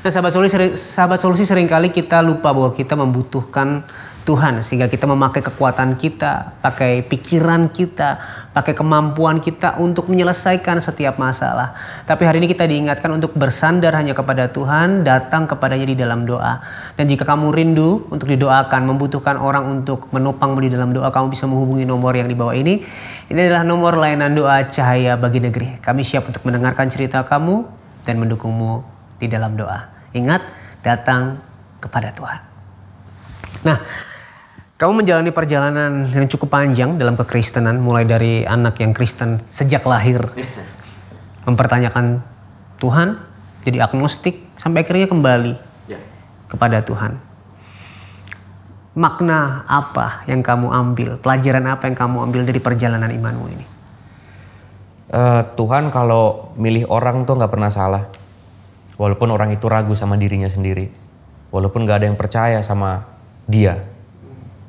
Nah sahabat solusi seringkali kita lupa bahwa kita membutuhkan Tuhan. Sehingga kita memakai kekuatan kita, pakai pikiran kita, pakai kemampuan kita untuk menyelesaikan setiap masalah. Tapi hari ini kita diingatkan untuk bersandar hanya kepada Tuhan, datang kepadanya di dalam doa. Dan jika kamu rindu untuk didoakan, membutuhkan orang untuk menopangmu di dalam doa, kamu bisa menghubungi nomor yang di bawah ini. Ini adalah nomor layanan doa Cahaya Bagi Negeri. Kami siap untuk mendengarkan cerita kamu dan mendukungmu di dalam doa. Ingat, datang kepada Tuhan. Nah, kamu menjalani perjalanan yang cukup panjang dalam kekristenan, mulai dari anak yang Kristen sejak lahir, mempertanyakan Tuhan, jadi agnostik, sampai akhirnya kembali kepada Tuhan. Makna apa yang kamu ambil, pelajaran apa yang kamu ambil dari perjalanan imanmu ini? Tuhan kalau milih orang tuh gak pernah salah. Walaupun orang itu ragu sama dirinya sendiri. Walaupun gak ada yang percaya sama dia.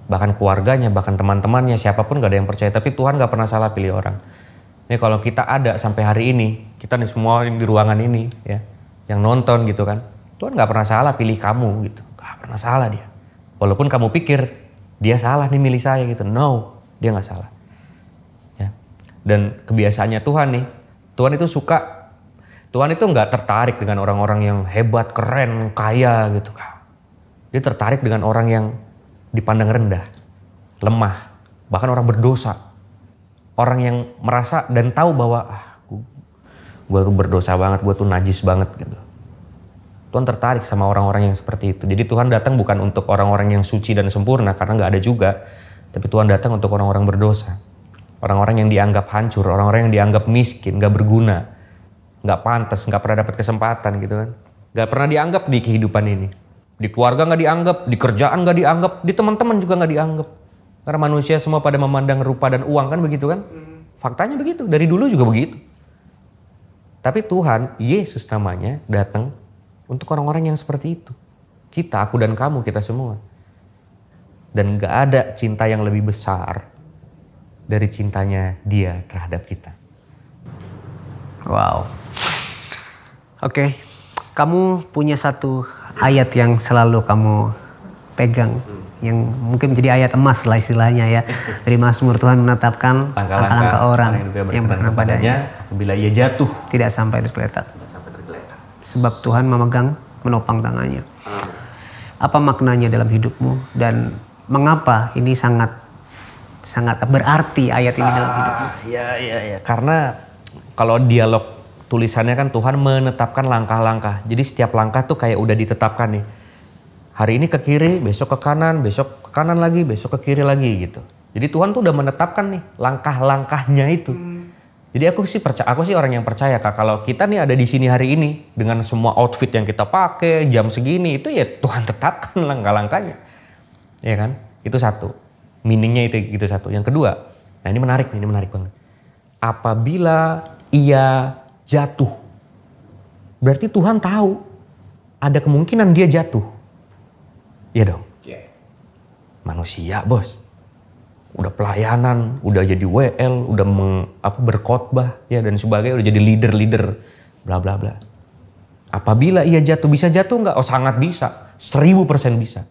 Bahkan keluarganya, bahkan teman-temannya, siapapun gak ada yang percaya. Tapi Tuhan gak pernah salah pilih orang. Ini kalau kita ada sampai hari ini, kita nih semua di ruangan ini ya, yang nonton gitu kan, Tuhan gak pernah salah pilih kamu gitu. Gak pernah salah dia. Walaupun kamu pikir dia salah nih milih saya gitu. No, dia gak salah. Ya. Dan kebiasaannya Tuhan nih, Tuhan itu suka, Tuhan itu gak tertarik dengan orang-orang yang hebat, keren, kaya gitu. Dia tertarik dengan orang yang dipandang rendah, lemah, bahkan orang berdosa. Orang yang merasa dan tahu bahwa gue tuh berdosa banget, gue tuh najis banget gitu. Tuhan tertarik sama orang-orang yang seperti itu. Jadi Tuhan datang bukan untuk orang-orang yang suci dan sempurna, karena gak ada juga. Tapi Tuhan datang untuk orang-orang berdosa. Orang-orang yang dianggap hancur, orang-orang yang dianggap miskin, gak berguna, gak pantas, gak pernah dapat kesempatan gitu kan. Gak pernah dianggap di kehidupan ini. Di keluarga gak dianggap, di kerjaan gak dianggap, di teman-teman juga gak dianggap. Karena manusia semua pada memandang rupa dan uang kan begitu kan. Faktanya begitu, dari dulu juga begitu. Tapi Tuhan, Yesus namanya, datang untuk orang-orang yang seperti itu. Kita, aku dan kamu, kita semua. Dan gak ada cinta yang lebih besar dari cintanya Dia terhadap kita. Wow. Oke, kamu punya satu ayat yang selalu kamu pegang, yang mungkin menjadi ayat emas lah istilahnya ya. Dari Mazmur, Tuhan menetapkan langkah-langkah orang yang berkenan padanya, bila ia jatuh tidak sampai tergeletak. Sebab Tuhan memegang, menopang tangannya. Apa maknanya dalam hidupmu dan mengapa ini sangat berarti ayat ini dalam hidupmu? Ya. Karena kalau dialog tulisannya kan Tuhan menetapkan langkah-langkah. Jadi setiap langkah tuh kayak udah ditetapkan nih. Hari ini ke kiri, besok ke kanan, besok ke kanan lagi, besok ke kiri lagi gitu. Jadi Tuhan tuh udah menetapkan nih langkah-langkahnya itu. Jadi aku sih orang yang percaya Kak, kalau kita nih ada di sini hari ini dengan semua outfit yang kita pakai jam segini, itu ya Tuhan tetapkan langkah-langkahnya. Ya kan? Itu satu. Meaningnya itu satu. Yang kedua, nah ini menarik banget. Apabila ia jatuh, berarti Tuhan tahu ada kemungkinan dia jatuh. Iya dong. Manusia bos. Udah pelayanan, udah jadi WL, udah berkhotbah ya dan sebagainya, udah jadi leader, bla bla bla. Apabila ia jatuh, bisa jatuh nggak? Oh sangat bisa, 1000% bisa.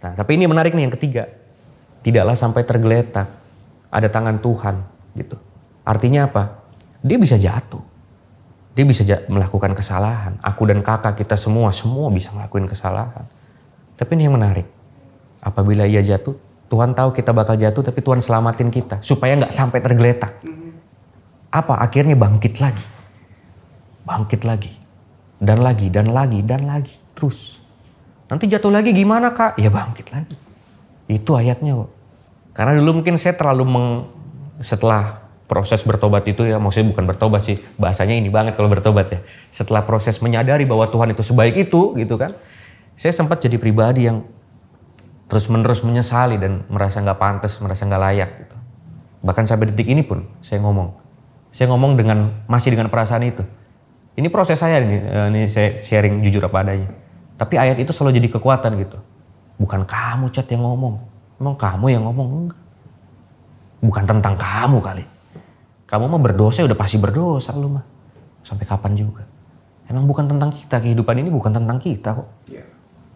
Nah tapi ini menarik nih yang ketiga, tidaklah sampai tergeletak, ada tangan Tuhan gitu. Artinya apa? Dia bisa jatuh, dia bisa melakukan kesalahan. Aku dan kakak kita semua bisa ngelakuin kesalahan. Tapi ini yang menarik, apabila ia jatuh, Tuhan tahu kita bakal jatuh, tapi Tuhan selamatin kita supaya nggak sampai tergeletak. Apa? Akhirnya bangkit lagi, dan lagi, terus. Nanti jatuh lagi gimana Kak? Ya bangkit lagi. Itu ayatnya kok. Karena dulu mungkin saya terlalu setelah proses bertobat itu ya, maksudnya bukan bertobat sih, bahasanya ini banget kalau bertobat ya. Setelah proses menyadari bahwa Tuhan itu sebaik itu gitu kan, saya sempat jadi pribadi yang terus-menerus menyesali dan merasa nggak pantas, merasa nggak layak gitu. Bahkan sampai detik ini pun saya ngomong masih dengan perasaan itu. Ini proses saya ini saya sharing jujur apa adanya. Tapi ayat itu selalu jadi kekuatan gitu. Bukan kamu Cat yang ngomong, emang kamu yang ngomong, enggak. Bukan tentang kamu kali. Kamu mah berdosa udah pasti berdosa lu mah. Sampai kapan juga. Emang bukan tentang kita, kehidupan ini bukan tentang kita kok.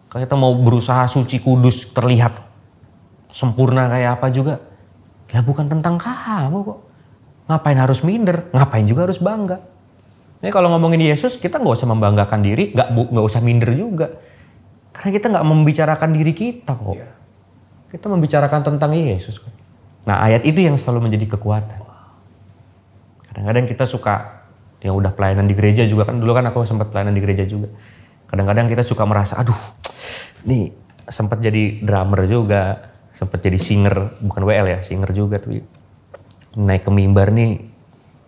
Kalau kita mau berusaha suci kudus terlihat sempurna kayak apa juga. Lah bukan tentang kamu kok. Ngapain harus minder, ngapain juga harus bangga. Ini kalau ngomongin Yesus kita gak usah membanggakan diri, gak usah minder juga. Karena kita gak membicarakan diri kita kok. Kita membicarakan tentang Yesus kok. Nah ayat itu yang selalu menjadi kekuatan. Kadang-kadang kita suka, yang udah pelayanan di gereja juga kan, dulu kan aku sempat pelayanan di gereja juga. Kadang-kadang kita suka merasa, aduh nih sempat jadi drummer juga, sempat jadi singer, bukan WL ya, singer juga tapi naik ke mimbar nih,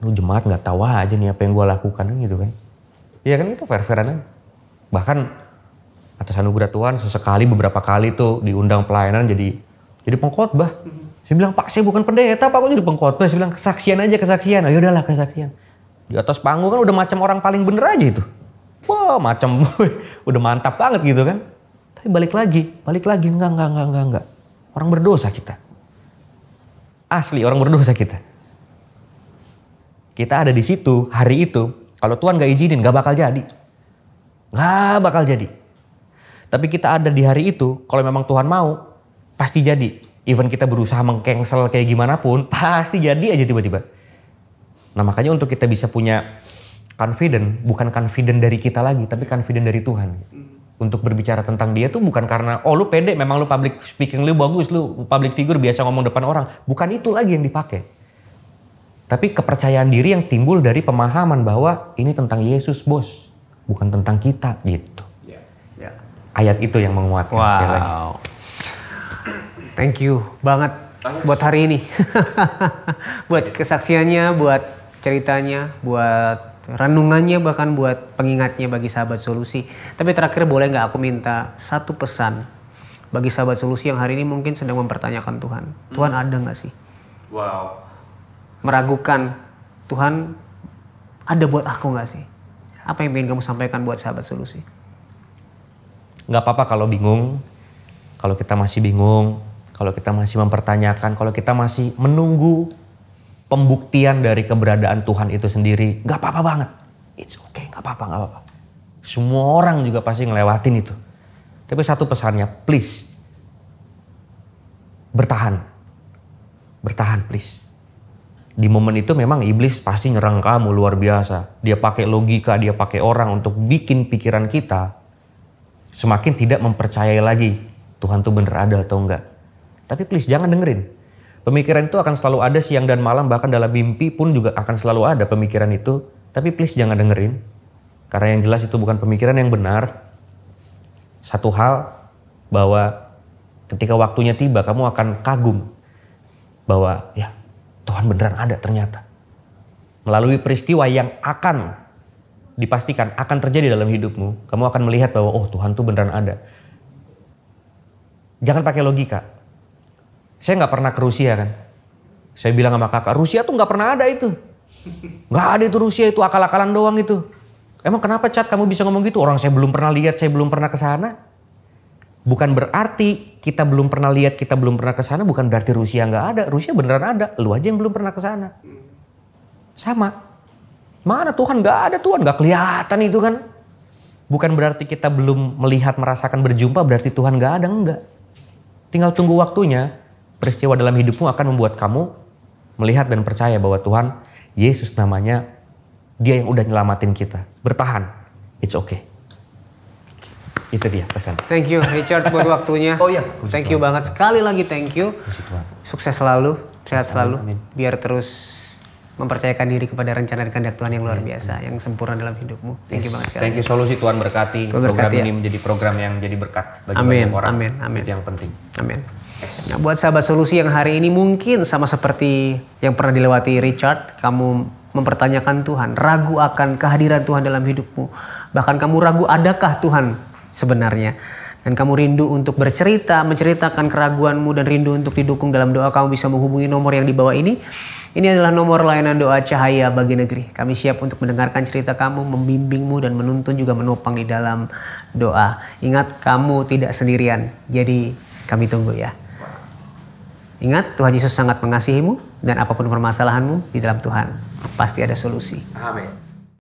lu jemaat nggak tahu aja nih apa yang gue lakukan gitu kan. Iya kan itu fair-fairan. Bahkan atas anugerah Tuhan sesekali beberapa kali tuh diundang pelayanan jadi pengkhotbah. Saya bilang, Pak saya bukan pendeta, Pak kok jadi pengkhotbah. Saya bilang kesaksian aja. Oh yaudahlah kesaksian. Di atas panggung kan udah macam orang paling bener aja itu. Wah macam udah mantap banget gitu kan. Tapi balik lagi, enggak. Orang berdosa kita. Asli orang berdosa kita. Kita ada di situ hari itu, kalau Tuhan gak izinin gak bakal jadi. Tapi kita ada di hari itu, kalau memang Tuhan mau, pasti jadi. Even kita berusaha meng-cancel kayak gimana pun, pasti jadi aja tiba-tiba. Nah makanya untuk kita bisa punya confident, bukan confident dari kita lagi, tapi confident dari Tuhan. Untuk berbicara tentang dia tuh bukan karena, oh lu pede, memang lu public speaking lu bagus, lu public figure biasa ngomong depan orang. Bukan itu lagi yang dipakai. Tapi kepercayaan diri yang timbul dari pemahaman bahwa ini tentang Yesus bos, bukan tentang kita gitu. Ayat itu yang menguatkan sekali lagi. Thank you banget buat hari ini. Buat kesaksiannya, buat ceritanya, buat renungannya, bahkan buat pengingatnya bagi sahabat solusi. Tapi terakhir boleh gak aku minta satu pesan bagi sahabat solusi yang hari ini mungkin sedang mempertanyakan Tuhan. Tuhan ada gak sih? Wow. Meragukan Tuhan ada buat aku gak sih? Apa yang ingin kamu sampaikan buat sahabat solusi? Gak apa-apa kalau bingung, kalau kita masih bingung, kalau kita masih mempertanyakan, kalau kita masih menunggu pembuktian dari keberadaan Tuhan itu sendiri, gak apa-apa banget. It's okay, gak apa-apa. Semua orang juga pasti ngelewatin itu. Tapi satu pesannya, please. Bertahan please. Di momen itu memang iblis pasti nyerang kamu luar biasa. Dia pakai logika, dia pakai orang untuk bikin pikiran kita semakin tidak mempercayai lagi Tuhan tuh bener ada atau enggak. Tapi please jangan dengerin. Pemikiran itu akan selalu ada siang dan malam, bahkan dalam mimpi pun juga akan selalu ada pemikiran itu. Tapi please jangan dengerin. Karena yang jelas itu bukan pemikiran yang benar. Satu hal, bahwa ketika waktunya tiba kamu akan kagum. Bahwa ya Tuhan beneran ada ternyata. melalui peristiwa yang akan dipastikan akan terjadi dalam hidupmu, kamu akan melihat bahwa oh Tuhan tuh beneran ada. Jangan pakai logika. Saya nggak pernah ke Rusia kan. Saya bilang sama kakak, Rusia tuh nggak pernah ada itu. Nggak ada itu Rusia, itu akal-akalan doang itu. Emang kenapa Chat kamu bisa ngomong gitu? Orang saya belum pernah lihat, saya belum pernah ke sana. Bukan berarti kita belum pernah lihat, kita belum pernah ke sana, bukan berarti Rusia nggak ada. Rusia beneran ada, lu aja yang belum pernah ke sana. Sama. Mana Tuhan nggak ada, Tuhan nggak kelihatan itu kan. Bukan berarti kita belum melihat, merasakan, berjumpa, berarti Tuhan nggak ada, enggak. Tinggal tunggu waktunya, peristiwa dalam hidupmu akan membuat kamu melihat dan percaya bahwa Tuhan, Yesus namanya, dia yang udah nyelamatin kita. Bertahan, it's okay. Itu dia pesan. Thank you Richard buat waktunya. Oh iya. Thank you banget. Sekali lagi thank you. Sukses selalu, sehat selalu. Amin. Biar terus mempercayakan diri kepada rencana dan kehendak Tuhan yang luar biasa, yang sempurna dalam hidupmu. Thank you banget sekali. Thank you Solusi, Tuhan berkati. Tuhan Program berkati, ini ya. menjadi program yang jadi berkat bagi Amin, banyak orang. amin. Itu yang penting. Amin. Nah, buat sahabat Solusi yang hari ini mungkin sama seperti yang pernah dilewati Richard, kamu mempertanyakan Tuhan, ragu akan kehadiran Tuhan dalam hidupmu. Bahkan kamu ragu adakah Tuhan sebenarnya. Dan kamu rindu untuk bercerita, menceritakan keraguanmu dan rindu untuk didukung dalam doa, kamu bisa menghubungi nomor yang di bawah ini. Ini adalah nomor layanan doa Cahaya Bagi Negeri. Kami siap untuk mendengarkan cerita kamu, membimbingmu dan menuntun juga menopang di dalam doa. Ingat, kamu tidak sendirian. Jadi kami tunggu ya. Ingat, Tuhan Yesus sangat mengasihimu dan apapun permasalahanmu, di dalam Tuhan pasti ada solusi. Amin.